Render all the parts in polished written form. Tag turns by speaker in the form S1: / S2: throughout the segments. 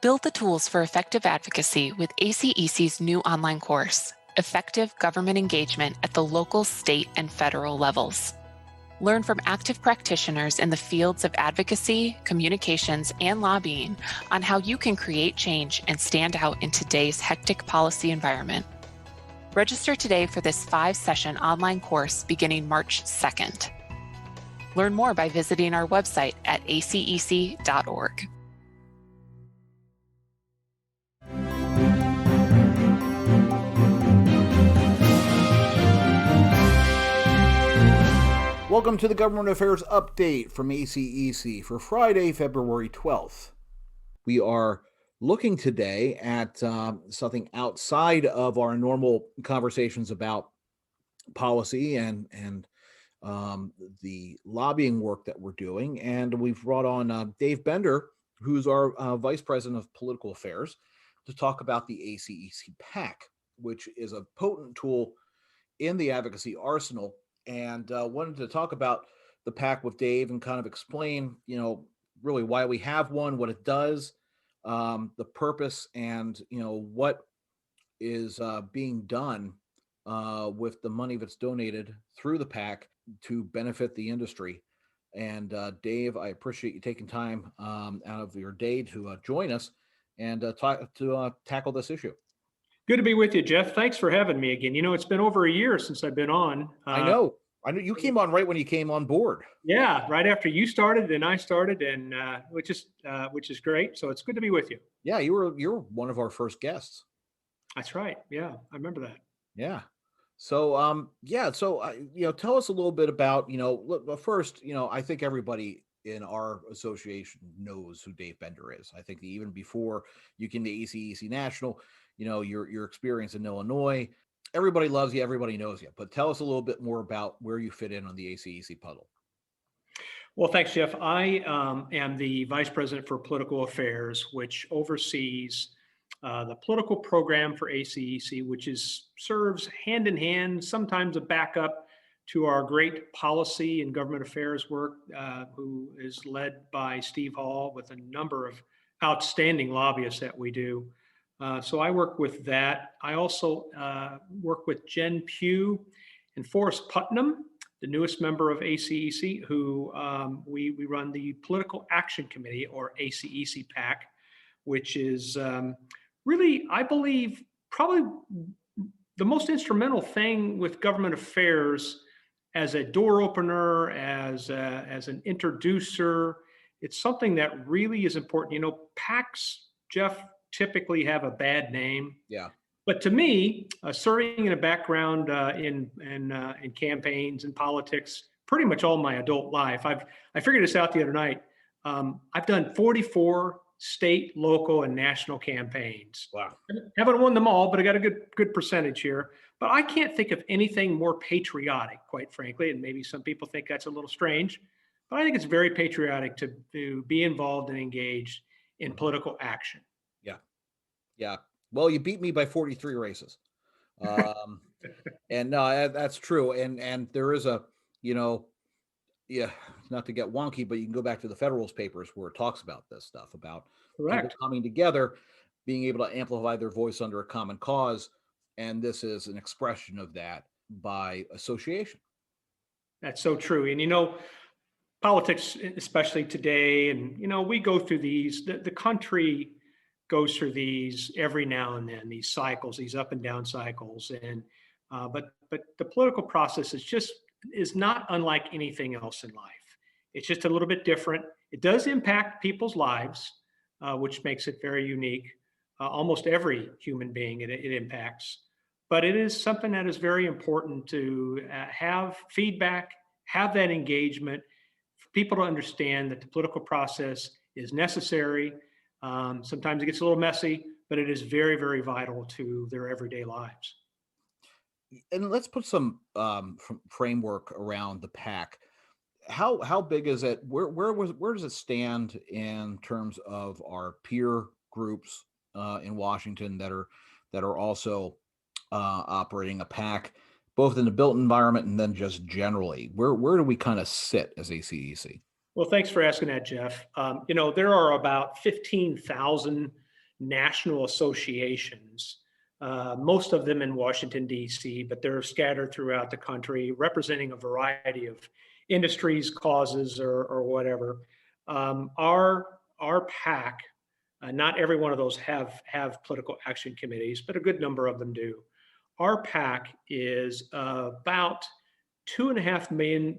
S1: Build the tools for effective advocacy with ACEC's new online course, Effective Government Engagement at the Local, State, and Federal Levels. Learn from active practitioners in the fields of advocacy, communications, and lobbying on how you can create change and stand out in today's hectic policy environment. Register today for this 5-session online course beginning March 2nd. Learn more by visiting our website at acec.org.
S2: Welcome to the Government Affairs Update from ACEC for Friday, February 12th. We are looking today at something outside of our normal conversations about policy and the lobbying work that we're doing. And we've brought on Dave Bender, who's our Vice President of Political Affairs, to talk about the ACEC PAC, which is a potent tool in the advocacy arsenal. And wanted to talk about the PAC with Dave and kind of explain, really why we have one, what it does, the purpose, and, what is being done with the money that's donated through the PAC to benefit the industry. And Dave, I appreciate you taking time out of your day to join us and tackle this issue.
S3: Good to be with you, Jeff. Thanks for having me again. It's been over a year since I've been on.
S2: I know you came on right when you came on board.
S3: Yeah, right after you started and I started, and which is great. So it's good to be with you.
S2: Yeah, you're one of our first guests.
S3: That's right. Yeah, I remember that.
S2: Yeah. So tell us a little bit about, first, I think everybody in our association knows who Dave Bender is. I think even before you came to ACEC National, your experience in Illinois, everybody loves you, everybody knows you. But tell us a little bit more about where you fit in on the ACEC puzzle.
S3: Well, thanks, Jeff. I am the Vice President for Political Affairs, which oversees the political program for ACEC, which serves hand in hand, sometimes a backup to our great policy and government affairs work, who is led by Steve Hall with a number of outstanding lobbyists that we do. So I work with that. I also work with Jen Pugh and Forrest Putnam, the newest member of ACEC, who we run the Political Action Committee, or ACEC PAC, which is really, I believe, probably the most instrumental thing with government affairs as a door opener, as an introducer. It's something that really is important. PACs, Jeff, typically have a bad name.
S2: Yeah.
S3: But to me, serving in a background in campaigns and politics, pretty much all my adult life, I figured this out the other night. I've done 44 state, local, and national campaigns.
S2: Wow.
S3: Haven't won them all, but I got a good percentage here. But I can't think of anything more patriotic, quite frankly, and maybe some people think that's a little strange, but I think it's very patriotic to be involved and engaged in political action.
S2: Yeah. Well, you beat me by 43 races. And no, that's true. And there is not to get wonky, but you can go back to the Federalist Papers where it talks about this stuff, about people coming together, being able to amplify their voice under a common cause. And this is an expression of that by association.
S3: That's so true. And, politics, especially today, and, we go through these, the country goes through these every now and then, these cycles, these up and down cycles. And, but the political process is not unlike anything else in life. It's just a little bit different. It does impact people's lives, which makes it very unique. Almost every human being it impacts. But it is something that is very important to have feedback, have that engagement, for people to understand that the political process is necessary. Sometimes it gets a little messy, but it is very, very vital to their everyday lives.
S2: And let's put some framework around the PAC. How big is it? Where does it stand in terms of our peer groups in Washington that are also operating a PAC, both in the built environment and then just generally? Where do we kind of sit as ACEC?
S3: Well, thanks for asking that, Jeff. There are about 15,000 national associations, most of them in Washington, D.C., but they're scattered throughout the country, representing a variety of industries, causes, or whatever. Our PAC, not every one of those have political action committees, but a good number of them do. Our PAC is about $2.5 million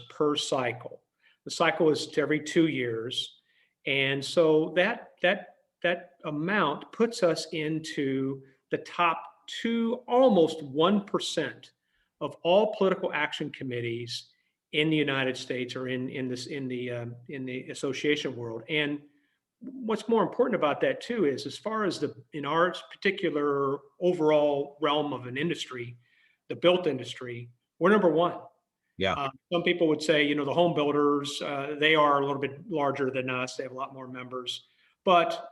S3: per cycle. The cycle is every 2 years, and so that amount puts us into the top two, almost 1% of all political action committees in the United States, or in the association world. And what's more important about that too is, as far as in our particular overall realm of an industry, the built industry, we're number one.
S2: Yeah.
S3: Some people would say, the home builders, they are a little bit larger than us. They have a lot more members, but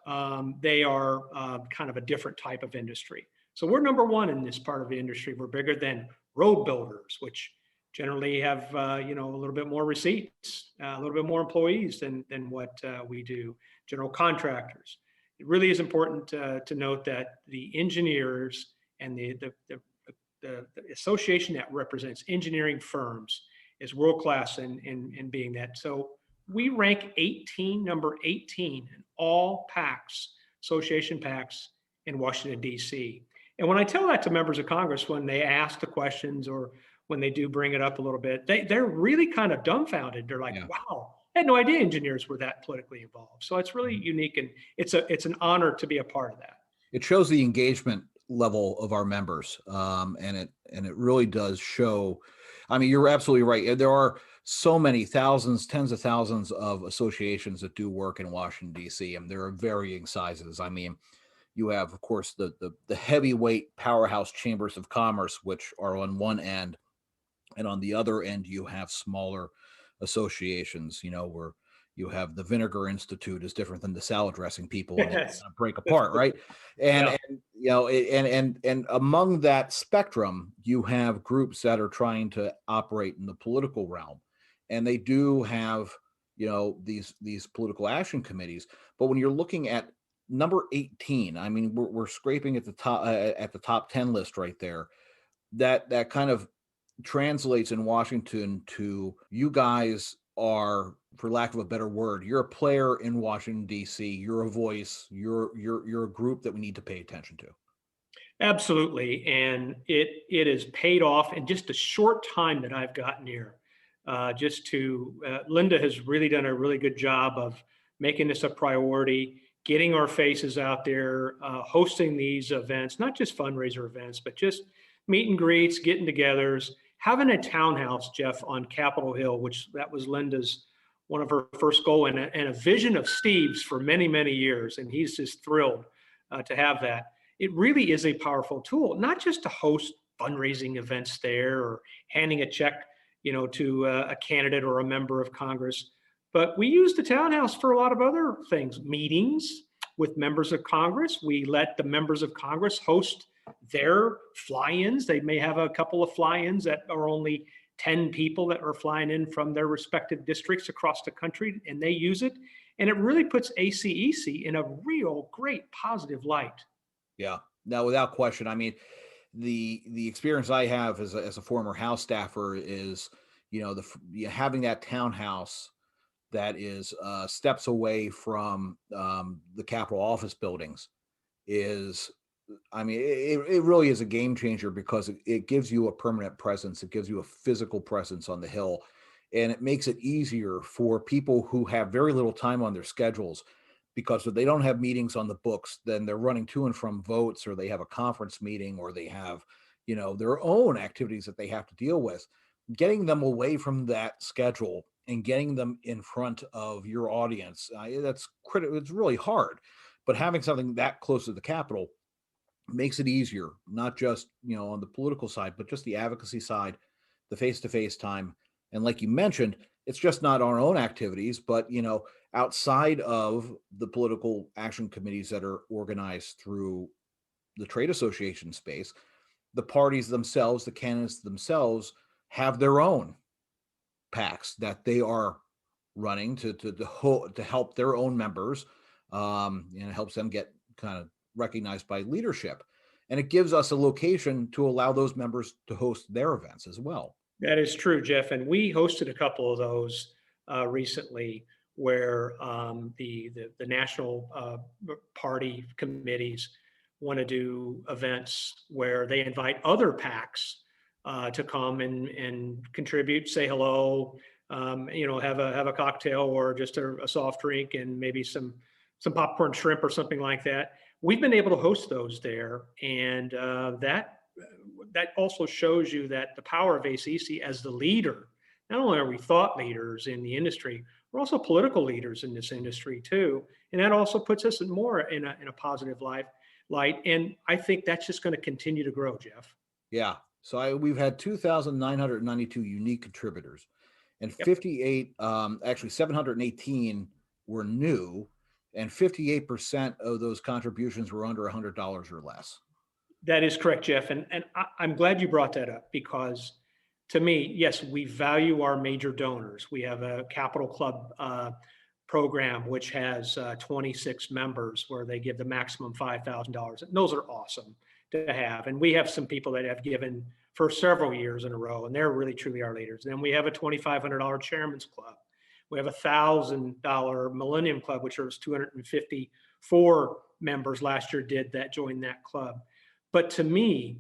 S3: they are kind of a different type of industry. So we're number one in this part of the industry. We're bigger than road builders, which generally have a little bit more receipts, a little bit more employees than what we do. General contractors. It really is important to note that the engineers and the association that represents engineering firms is world class in being that. So we rank number 18 in all PACs, association PACs in Washington, D.C. And when I tell that to members of Congress, when they ask the questions or when they do bring it up a little bit, they're really kind of dumbfounded. They're like, wow, I had no idea engineers were that politically involved. So it's really unique, and it's an honor to be a part of that.
S2: It shows the engagement level of our members, and it really does show. I mean, you're absolutely right. There are so many thousands, tens of thousands of associations that do work in Washington, D.C., and there are varying sizes. I mean, you have, of course, the heavyweight powerhouse chambers of commerce, which are on one end, and on the other end, you have smaller associations, where you have the Vinegar Institute is different than the salad dressing people, and they break apart, right? And and among that spectrum, you have groups that are trying to operate in the political realm, and they do have these political action committees. But when you're looking at number 18, I mean, we're scraping at the top 10 list right there. That kind of translates in Washington to, you guys are, for lack of a better word, you're a player in Washington, D.C. You're a voice. You're a group that we need to pay attention to.
S3: Absolutely. And it has paid off in just a short time that I've gotten here. Linda has really done a really good job of making this a priority, getting our faces out there, hosting these events, not just fundraiser events, but just meet and greets, getting togethers, having a townhouse, Jeff, on Capitol Hill, which that was Linda's, one of her first goal, and a vision of Steve's for many, many years. And he's just thrilled to have that. It really is a powerful tool, not just to host fundraising events there or handing a check, to a candidate or a member of Congress, but we use the townhouse for a lot of other things, meetings with members of Congress. We let the members of Congress host their fly-ins. They may have a couple of fly-ins that are only 10 people that are flying in from their respective districts across the country, and they use it. And it really puts ACEC in a real great positive light.
S2: Yeah, no, without question. I mean, the experience I have as a former House staffer is, having that townhouse that is steps away from the Capitol office buildings is, I mean, it really is a game changer, because it gives you a permanent presence. It gives you a physical presence on the Hill, and it makes it easier for people who have very little time on their schedules, because if they don't have meetings on the books, then they're running to and from votes, or they have a conference meeting, or they have, their own activities that they have to deal with. Getting them away from that schedule and getting them in front of your audience, that's critical. It's really hard, but having something that close to the Capitol makes it easier, not just, on the political side, but just the advocacy side, the face-to-face time. And like you mentioned, it's just not our own activities, but, outside of the political action committees that are organized through the trade association space, the parties themselves, the candidates themselves, have their own PACs that they are running to help their own members and it helps them get kind of recognized by leadership. And it gives us a location to allow those members to host their events as well.
S3: That is true, Jeff. And we hosted a couple of those recently where the national party committees want to do events where they invite other PACs to come and contribute, say hello, have a cocktail or just a soft drink and maybe some popcorn shrimp or something like that. We've been able to host those there, and that also shows you that the power of ACEC as the leader. Not only are we thought leaders in the industry, we're also political leaders in this industry too, and that also puts us in a positive light. And I think that's just going to continue to grow, Jeff.
S2: Yeah. So we've had 2,992 unique contributors, and 58, actually 718 were new, and 58% of those contributions were under $100 or less.
S3: That is correct, Jeff. And I'm glad you brought that up, because to me, yes, we value our major donors. We have a Capital Club program, which has 26 members where they give the maximum $5,000. And those are awesome to have. And we have some people that have given for several years in a row, and they're really truly our leaders. And then we have a $2,500 Chairman's Club. We have a $1,000 Millennium Club, which was 254 members last year joined that club. But to me,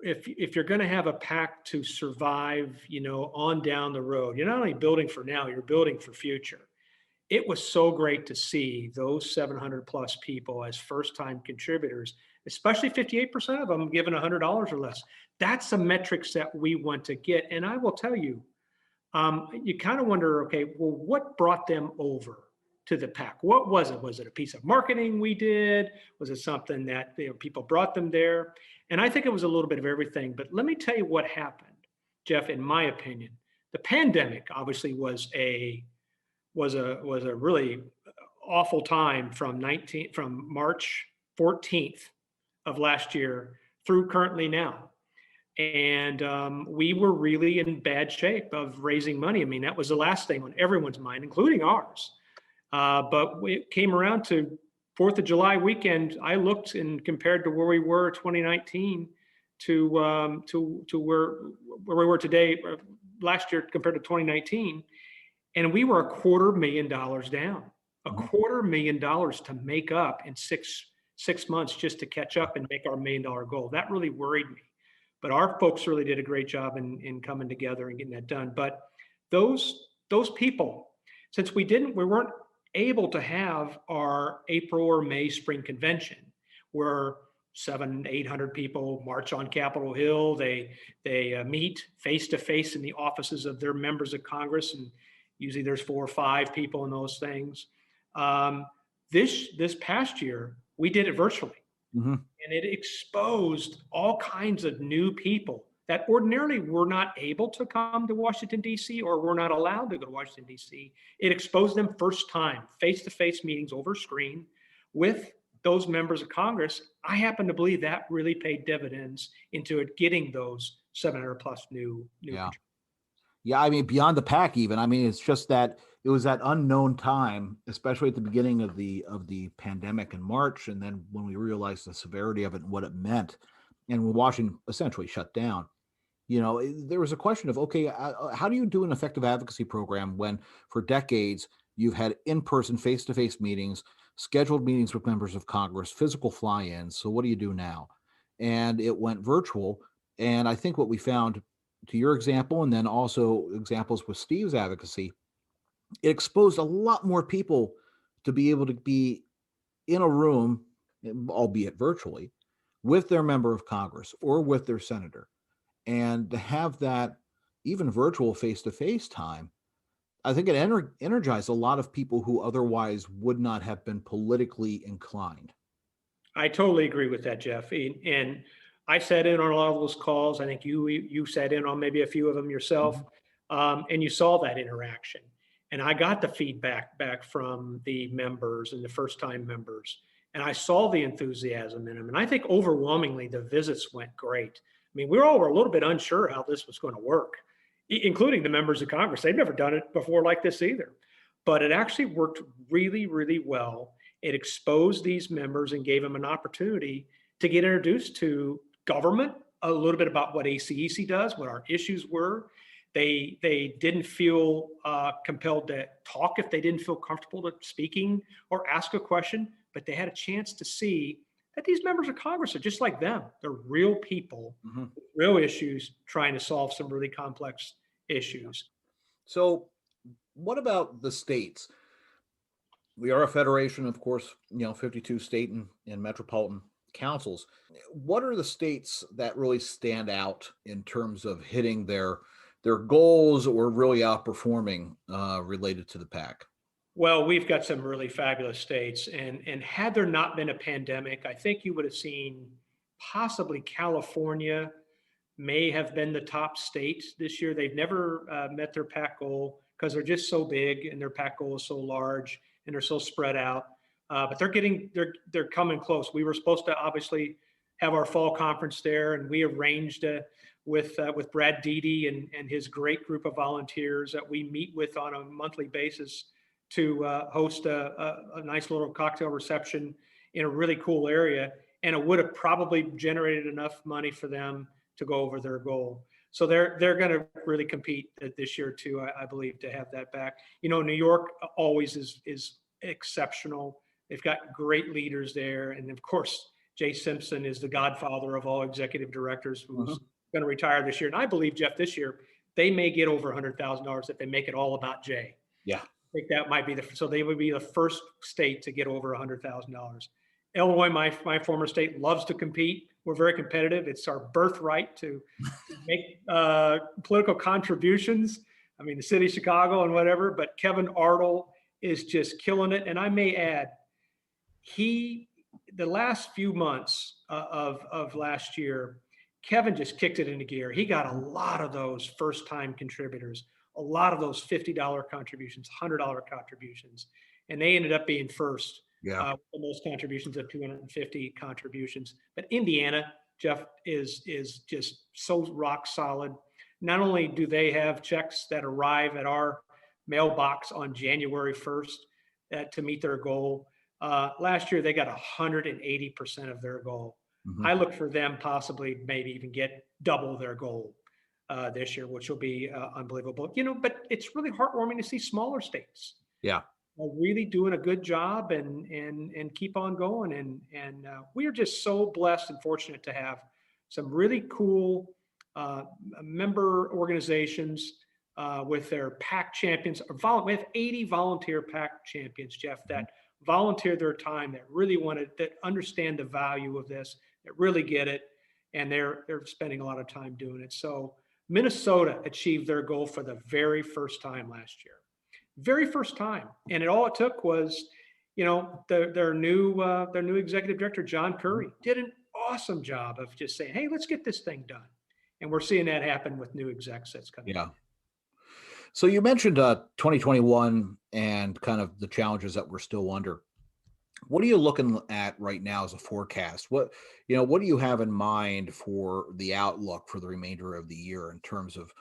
S3: if you're going to have a PAC to survive, on down the road, you're not only building for now, you're building for future. It was so great to see those 700 plus people as first-time contributors, especially 58% of them given $100 or less. That's the metrics that we want to get. And I will tell you, you kind of wonder, okay, well, what brought them over to the PAC? What was it? Was it a piece of marketing we did? Was it something that people brought them there? And I think it was a little bit of everything. But let me tell you what happened, Jeff. In my opinion, the pandemic obviously was a really awful time from March 14th of last year through currently now. And we were really in bad shape of raising money. I mean, that was the last thing on everyone's mind, including ours. But it came around to 4th of July weekend. I looked and compared to where we were 2019 to where we were today, last year compared to 2019. And we were $250,000 down, $250,000 to make up in six months just to catch up and make our $1 million goal. That really worried me. But our folks really did a great job in coming together and getting that done. But those people, since we weren't able to have our April or May spring convention, where 700-800 people march on Capitol Hill. They meet face to face in the offices of their members of Congress, and usually there's 4 or 5 people in those things. This past year, we did it virtually. Mm-hmm. And it exposed all kinds of new people that ordinarily were not able to come to Washington, D.C. or were not allowed to go to Washington, D.C. It exposed them first time, face-to-face meetings over screen with those members of Congress. I happen to believe that really paid dividends into it, getting those 700 plus new.
S2: Yeah, I mean, beyond the PAC even. I mean, it's just that it was that unknown time, especially at the beginning of the pandemic in March, and then when we realized the severity of it and what it meant, and when Washington essentially shut down, there was a question of, okay, how do you do an effective advocacy program when for decades you've had in-person, face-to-face meetings, scheduled meetings with members of Congress, physical fly-ins? So what do you do now? And it went virtual. And I think what we found, to your example, and then also examples with Steve's advocacy, it exposed a lot more people to be able to be in a room, albeit virtually, with their member of Congress or with their senator. And to have that even virtual face-to-face time, I think it energized a lot of people who otherwise would not have been politically inclined.
S3: I totally agree with that, Jeff. And I sat in on a lot of those calls. I think you sat in on maybe a few of them yourself, and you saw that interaction. And I got the feedback back from the members and the first-time members, and I saw the enthusiasm in them. And I think overwhelmingly the visits went great. I mean, we all were a little bit unsure how this was going to work, including the members of Congress. They've never done it before like this either. But it actually worked really, really well. It exposed these members and gave them an opportunity to get introduced to government, a little bit about what ACEC does, what our issues were. They didn't feel compelled to talk if they didn't feel comfortable to speaking or ask a question, but they had a chance to see that these members of Congress are just like them. They're real people, real issues, trying to solve some really complex issues.
S2: So what about the states? We are a federation, of course, 52 state and metropolitan councils. What are the states that really stand out in terms of hitting their goals or really outperforming related to the PAC?
S3: Well, we've got some really fabulous states, and had there not been a pandemic, I think you would have seen possibly California may have been the top state this year. They've never met their PAC goal because they're just so big and their PAC goal is so large and they're so spread out. But they're coming close. We were supposed to obviously have our fall conference there, and we arranged with Brad Deedy and his great group of volunteers that we meet with on a monthly basis to host a nice little cocktail reception in a really cool area. And it would have probably generated enough money for them to go over their goal. So they're going to really compete this year too, I believe, to have that back. New York always is exceptional. They've got great leaders there. And of course, Jay Simpson is the godfather of all executive directors, who's going to retire this year. And I believe, Jeff, this year, they may get over $100,000 if they make it all about Jay.
S2: Yeah.
S3: I think that might be so they would be the first state to get over $100,000. Illinois, my former state, loves to compete. We're very competitive. It's our birthright to make political contributions. I mean, the city of Chicago and whatever, but Kevin Arnold is just killing it. And I may add, the last few months of last year, Kevin just kicked it into gear. He got a lot of those first-time contributors, a lot of those $50 contributions, $100 contributions, and they ended up being first.
S2: Yeah.
S3: The most contributions of 250 contributions. But Indiana, Jeff, is just so rock solid. Not only do they have checks that arrive at our mailbox on January 1st to meet their goal. Last year, they got 180% of their goal. I look for them possibly maybe even get double their goal this year, which will be unbelievable. But it's really heartwarming to see smaller states.
S2: Yeah.
S3: Really doing a good job and keep on going. And we are just so blessed and fortunate to have some really cool member organizations with their PAC champions. We have 80 volunteer PAC champions, Jeff, that volunteer their time, that really that understand the value of this, that really get it. And they're spending a lot of time doing it. So Minnesota achieved their goal for the very first time last year. Very first time. And all it took was, their new executive director, John Curry, did an awesome job of just saying, hey, let's get this thing done. And we're seeing that happen with new execs that's coming.
S2: Yeah. So you mentioned 2021 and kind of the challenges that we're still under. What are you looking at right now as a forecast? What do you have in mind for the outlook for the remainder of the year in terms of,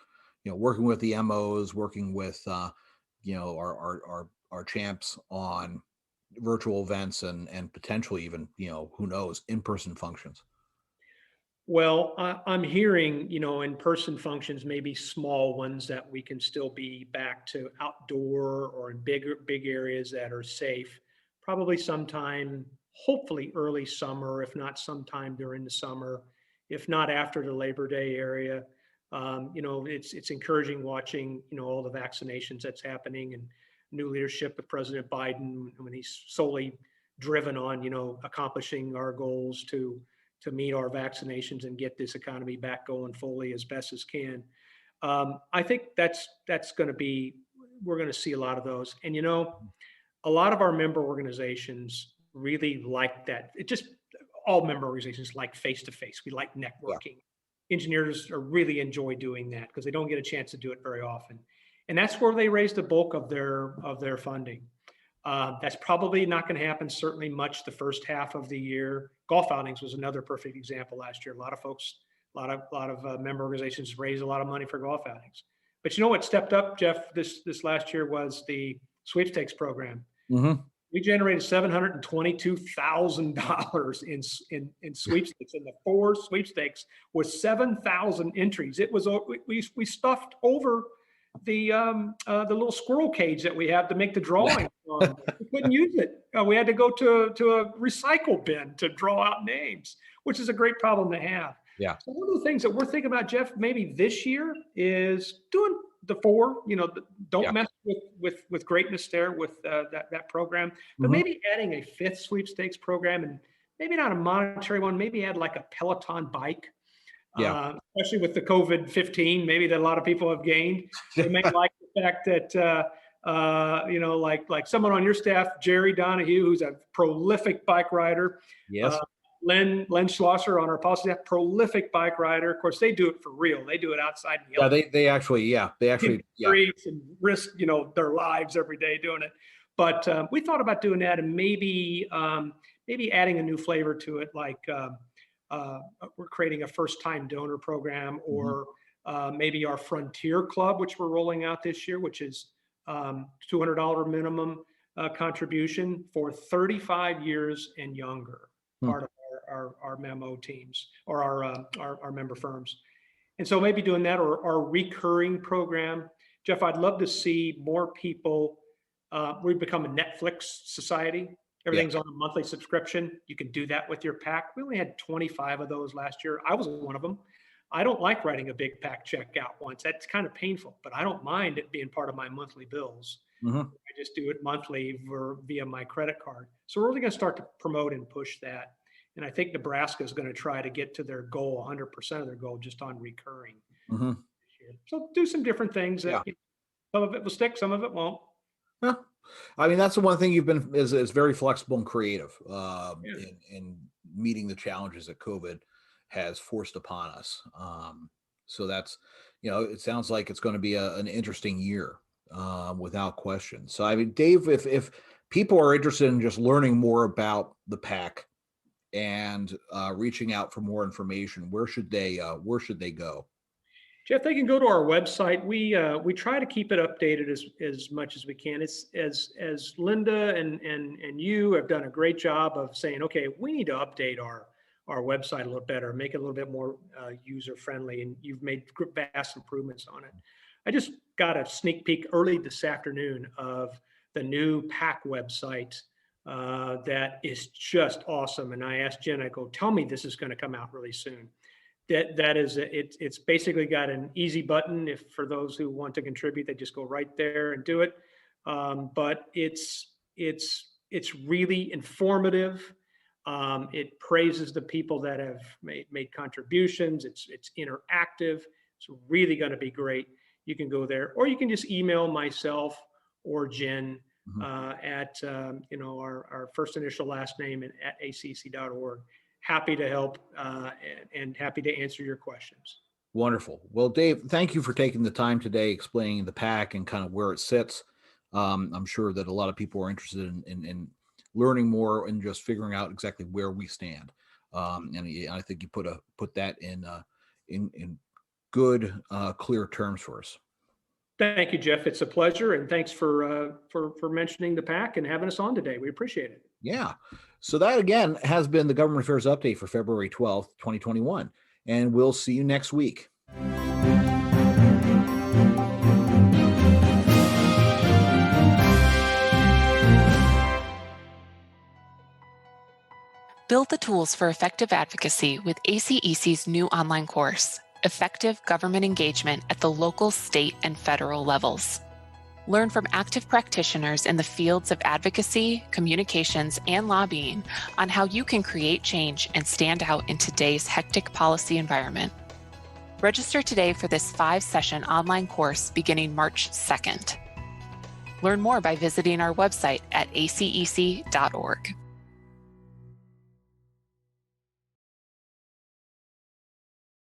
S2: working with the MOs, working with, our champs on virtual events and potentially even, who knows, in-person functions?
S3: Well, I'm hearing, in-person functions, maybe small ones that we can still be back to outdoor or in big areas that are safe, probably sometime, hopefully early summer, if not sometime during the summer, if not after the Labor Day area. It's encouraging watching, all the vaccinations that's happening and new leadership with President Biden when he's solely driven on, accomplishing our goals to meet our vaccinations and get this economy back going fully as best as can. I think that's going to be, we're going to see a lot of those. And, a lot of our member organizations really like that. All member organizations like face-to-face. We like networking. Yeah. Engineers really enjoy doing that because they don't get a chance to do it very often. And that's where they raise the bulk of their funding. That's probably not going to happen certainly much the first half of the year. Golf outings was another perfect example last year. A lot of folks, a lot of member organizations raised a lot of money for golf outings. But what stepped up, Jeff, this last year was the sweepstakes program. We generated $722,000 in sweepstakes, in the 4 sweepstakes with 7,000 entries. It was we stuffed over the little squirrel cage that we have to make the drawing. We couldn't use it. We had to go to a recycle bin to draw out names, which is a great problem to have.
S2: Yeah.
S3: So one of the things that we're thinking about, Jeff, maybe this year is doing the 4. Don't mess with greatness there with that program, but maybe adding a 5th sweepstakes program, and maybe not a monetary one. Maybe add like a Peloton bike. Especially with the COVID-15, maybe that a lot of people have gained. They may like the fact that, like someone on your staff, Jerry Donahue, who's a prolific bike rider.
S2: Yes.
S3: Len Schlosser on our policy staff, prolific bike rider. Of course, they do it for real. They do it outside.
S2: They actually
S3: streets and risk, their lives every day doing it. But we thought about doing that, and maybe adding a new flavor to it, like we're creating a first-time donor program, or maybe our Frontier Club, which we're rolling out this year, which is $200 minimum contribution for 35 years and younger, part of our memo teams, or our member firms. And so maybe doing that, or our recurring program. Jeff, I'd love to see more people. We've become a Netflix society. Everything's on a monthly subscription. You can do that with your PAC. We only had 25 of those last year. I was one of them. I don't like writing a big PAC check out once. That's kind of painful, but I don't mind it being part of my monthly bills. I just do it monthly via my credit card. So we're really going to start to promote and push that. And I think Nebraska is going to try to get to their goal, 100% of their goal, just on recurring. So do some different things. Some of it will stick, some of it won't.
S2: I mean, that's the one thing you've been is very flexible and creative in meeting the challenges that COVID has forced upon us. So that's, it sounds like it's going to be an interesting year without question. So, I mean, Dave, if people are interested in just learning more about the PAC and reaching out for more information, where should they go?
S3: Jeff, they can go to our website. We try to keep it updated as much as we can. It's as Linda and you have done a great job of saying, okay, we need to update our website a little better, make it a little bit more user friendly, and you've made vast improvements on it. I just got a sneak peek early this afternoon of the new PAC website that is just awesome. And I asked Jen, I go, tell me this is going to come out really soon. It's basically got an easy button. If for those who want to contribute, they just go right there and do it. But it's really informative. It praises the people that have made contributions. It's interactive. It's really going to be great. You can go there, or you can just email myself or Jen at our first initial last name at acec.org. Happy to help and happy to answer your questions.
S2: Wonderful. Well, Dave, thank you for taking the time today explaining the PAC and kind of where it sits. I'm sure that a lot of people are interested in learning more and just figuring out exactly where we stand. And I think you put that in good, clear terms for us.
S3: Thank you, Jeff. It's a pleasure, and thanks for mentioning the PAC and having us on today. We appreciate it.
S2: Yeah. So that, again, has been the Government Affairs Update for February 12th, 2021. And we'll see you next week.
S1: Build the tools for effective advocacy with ACEC's new online course, Effective Government Engagement at the Local, State, and Federal Levels. Learn from active practitioners in the fields of advocacy, communications, and lobbying on how you can create change and stand out in today's hectic policy environment. Register today for this 5-session online course beginning March 2nd. Learn more by visiting our website at acec.org.